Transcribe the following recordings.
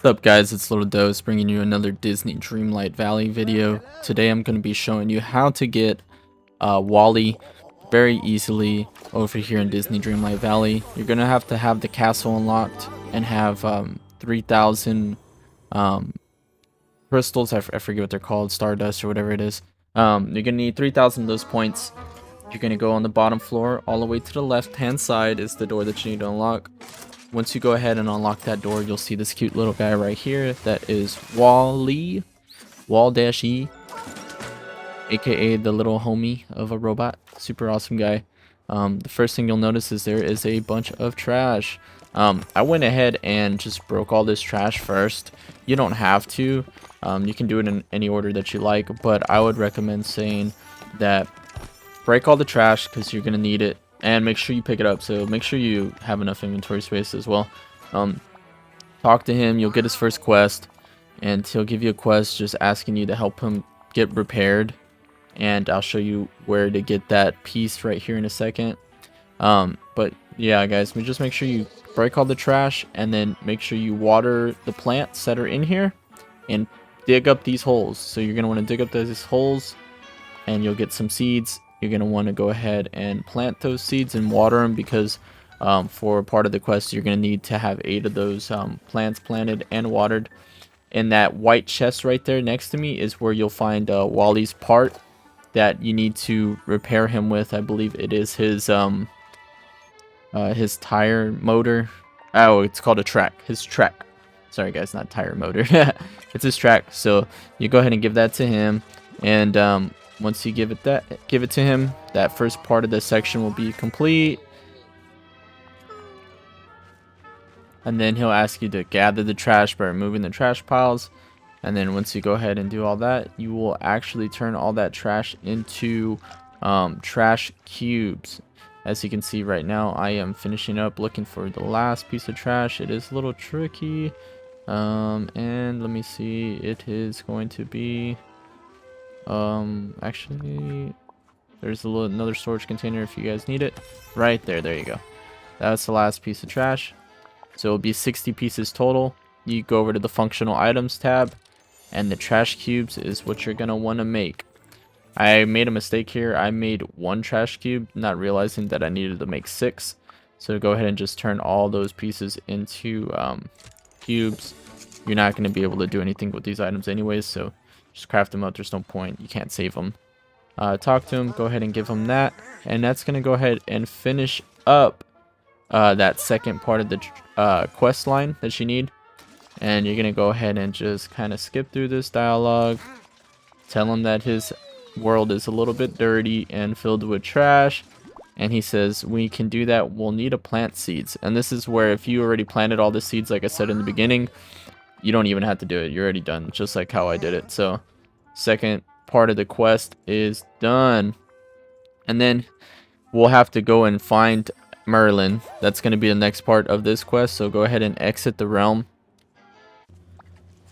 What's up guys, it's lilDos bringing you another Disney Dreamlight Valley video. Today I'm going to be showing you how to get Wally very easily over here in Disney Dreamlight Valley. You're going to have the castle unlocked and have 3,000 um, crystals, I forget what they're called, stardust or whatever it is. You're going to need 3,000 of those points. You're going to go on the bottom floor, all the way to the left hand side is the door that you need to unlock. Once you go ahead and unlock that door, you'll see this cute little guy right here. That is Wally, Wall-E, aka the little homie of a robot. Super awesome guy. The first thing you'll notice is there is a bunch of trash. I went ahead and just broke all this trash first. You don't have to. You can do it in any order that you like, but I would recommend saying that break all the trash because you're going to need it. And make sure you pick it up, so make sure you have enough inventory space as well. Talk to him, you'll get his first quest, and he'll give you a quest just asking you to help him get repaired. And I'll show you where to get that piece right here in a second. But yeah guys, just make sure you break all the trash, and then make sure you water the plants that are in here, and dig up these holes. So you're going to want to dig up these holes, and you'll get some seeds. You're going to want to go ahead and plant those seeds and water them, because for part of the quest you're going to need to have 8 of those plants planted and watered. And that white chest right there next to me is where you'll find Wally's part that you need to repair him with. I believe it is his tire motor. Oh, it's called a track. His track. Sorry guys, not tire motor. It's his track. So you go ahead and give that to him, and once you give it to him, that first part of this section will be complete. And then he'll ask you to gather the trash by removing the trash piles. And then once you go ahead and do all that, you will actually turn all that trash into trash cubes. As you can see right now, I am finishing up looking for the last piece of trash. It is a little tricky. And let me see, it is going to be... actually, there's another storage container if you guys need it. Right there, there you go. That's the last piece of trash. So it'll be 60 pieces total. You go over to the functional items tab, and the trash cubes is what you're gonna want to make. I made a mistake here. I made 1 trash cube, not realizing that I needed to make 6. So go ahead and just turn all those pieces into cubes. You're not going to be able to do anything with these items anyways, so just craft them out. There's no point. You can't save them. Talk to him. Go ahead and give him that. And that's going to go ahead and finish up that second part of the quest line that you need. And you're going to go ahead and just kind of skip through this dialogue. Tell him that his world is a little bit dirty and filled with trash. And he says, we can do that. We'll need to plant seeds. And this is where, if you already planted all the seeds, like I said in the beginning, you don't even have to do it. You're already done, just like how I did it. So second part of the quest is done. And then we'll have to go and find Merlin. That's going to be the next part of this quest. So go ahead and exit the realm.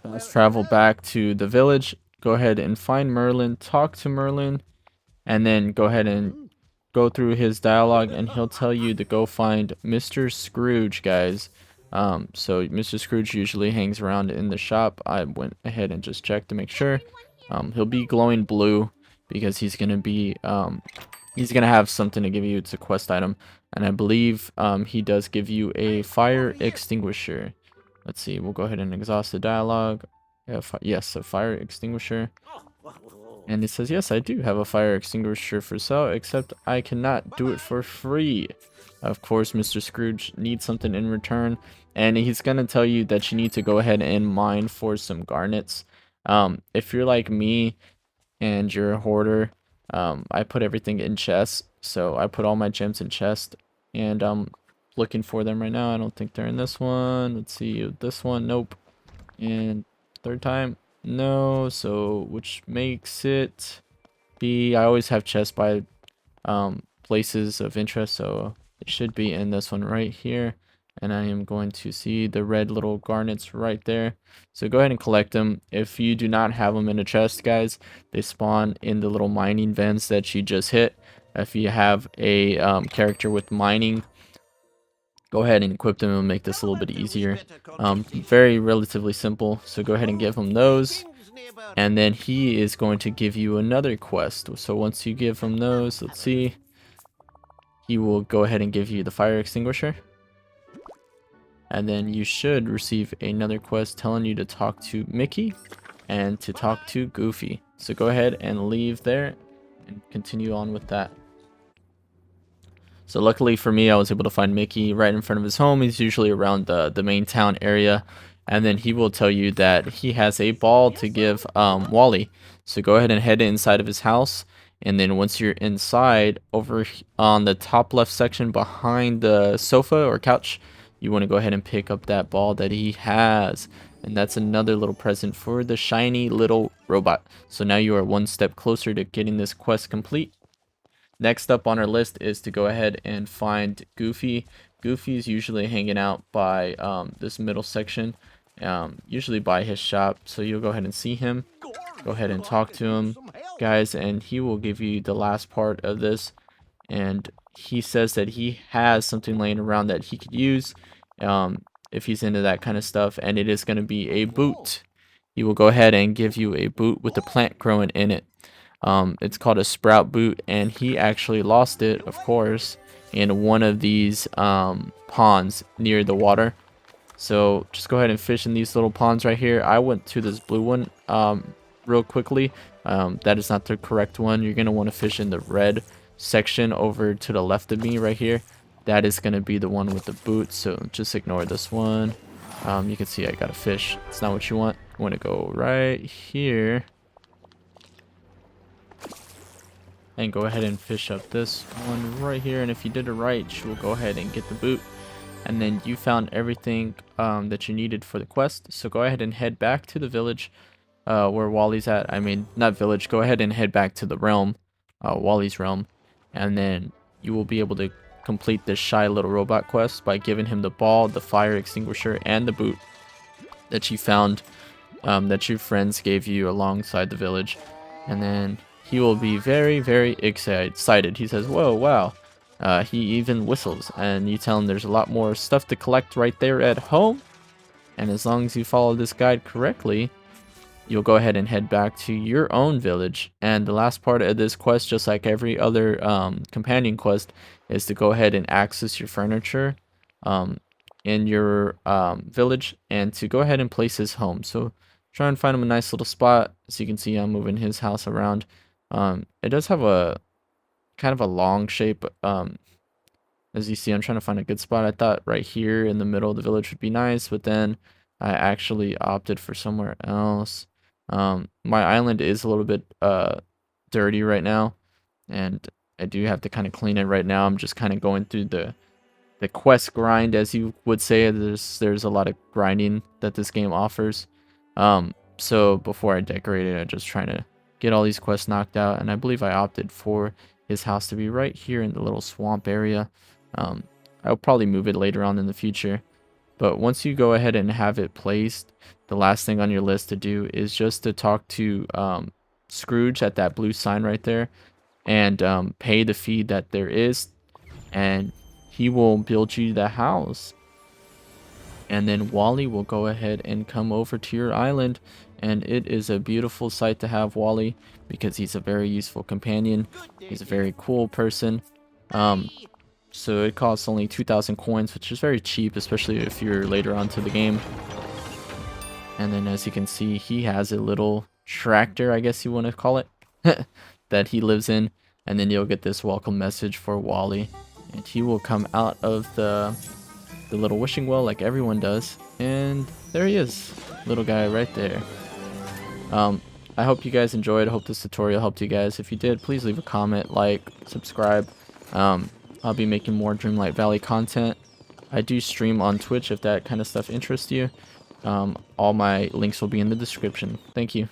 Fast travel back to the village. Go ahead and find Merlin. Talk to Merlin. And then go ahead and go through his dialogue, and he'll tell you to go find Mr. Scrooge, guys. So Mr. Scrooge usually hangs around in the shop. I went ahead and just checked to make sure. He'll be glowing blue because he's gonna have something to give you. It's a quest item, and I believe he does give you a fire extinguisher. Let's see. We'll go ahead and exhaust the dialogue. Yes, a fire extinguisher. And it says, yes, I do have a fire extinguisher for sale, except I cannot do it for free. Of course, Mr. Scrooge needs something in return, and he's going to tell you that you need to go ahead and mine for some garnets. If you're like me and you're a hoarder, I put everything in chests. So I put all my gems in chests, and I'm looking for them right now. I don't think they're in this one. Let's see, this one, nope. And third time, no. So which makes it be, I always have chests by places of interest, so it should be in this one right here. And I am going to see the red little garnets right there. So go ahead and collect them. If you do not have them in a chest, guys, they spawn in the little mining vents that you just hit. If you have a character with mining go ahead and equip them and make this a little bit easier. Very relatively simple. So go ahead and give him those. And then he is going to give you another quest. So once you give him those, let's see. He will go ahead and give you the fire extinguisher. And then you should receive another quest telling you to talk to Mickey and to talk to Goofy. So go ahead and leave there and continue on with that. So luckily for me, I was able to find Mickey right in front of his home. He's usually around the main town area. And then he will tell you that he has a ball to give Wally. So go ahead and head inside of his house. And then once you're inside, over on the top left section behind the sofa or couch, you want to go ahead and pick up that ball that he has. And that's another little present for the shiny little robot. So now you are one step closer to getting this quest complete. Next up on our list is to go ahead and find Goofy. Goofy is usually hanging out by this middle section, usually by his shop. So you'll go ahead and see him. Go ahead and talk to him, guys, and he will give you the last part of this. And he says that he has something laying around that he could use if he's into that kind of stuff, and it is going to be a boot. He will go ahead and give you a boot with a plant growing in it. It's called a sprout boot, and he actually lost it, of course, in one of these ponds near the water. So just go ahead and fish in these little ponds right here. I went to this blue one real quickly. That is not the correct one. You're going to want to fish in the red section over to the left of me right here. That is going to be the one with the boot, so just ignore this one. You can see I got a fish. It's not what you want. You want to go right here and go ahead and fish up this one right here. And if you did it right, you will go ahead and get the boot. And then you found everything that you needed for the quest. So go ahead and head back to the village where Wally's at. I mean, not village. Go ahead and head back to the realm, Wally's realm. And then you will be able to complete this shy little robot quest by giving him the ball, the fire extinguisher, and the boot that you found that your friends gave you alongside the village. And then he will be very, very excited. He says, whoa, wow. He even whistles, and you tell him there's a lot more stuff to collect right there at home. And as long as you follow this guide correctly, you'll go ahead and head back to your own village. And the last part of this quest, just like every other companion quest, is to go ahead and access your furniture in your village and to go ahead and place his home. So try and find him a nice little spot. As you can see, I'm moving his house around. It does have a kind of a long shape. As you see, I'm trying to find a good spot. I thought right here in the middle of the village would be nice, but then I actually opted for somewhere else. My island is a little bit dirty right now, and I do have to kind of clean it right now. I'm just kind of going through the quest grind, as you would say. There's a lot of grinding that this game offers. So before I decorate it, I'm just trying to get all these quests knocked out, and I believe I opted for his house to be right here in the little swamp area. I'll probably move it later on in the future, but once you go ahead and have it placed, the last thing on your list to do is just to talk to Scrooge at that blue sign right there and pay the fee that there is, and he will build you the house. And then Wally will go ahead and come over to your island, and it is a beautiful sight to have Wally because he's a very useful companion. He's a very cool person. So it costs only 2,000 coins, which is very cheap, especially if you're later on to the game. And then as you can see, he has a little tractor, I guess you want to call it, that he lives in. And then you'll get this welcome message for Wally, and he will come out of the little wishing well like everyone does, and there he is, little guy right there. I hope you guys enjoyed. I hope this tutorial helped you guys. If you did, please leave a comment, like, subscribe. I'll be making more Dreamlight Valley content. I do stream on Twitch if that kind of stuff interests you. All my links will be in the description. Thank you.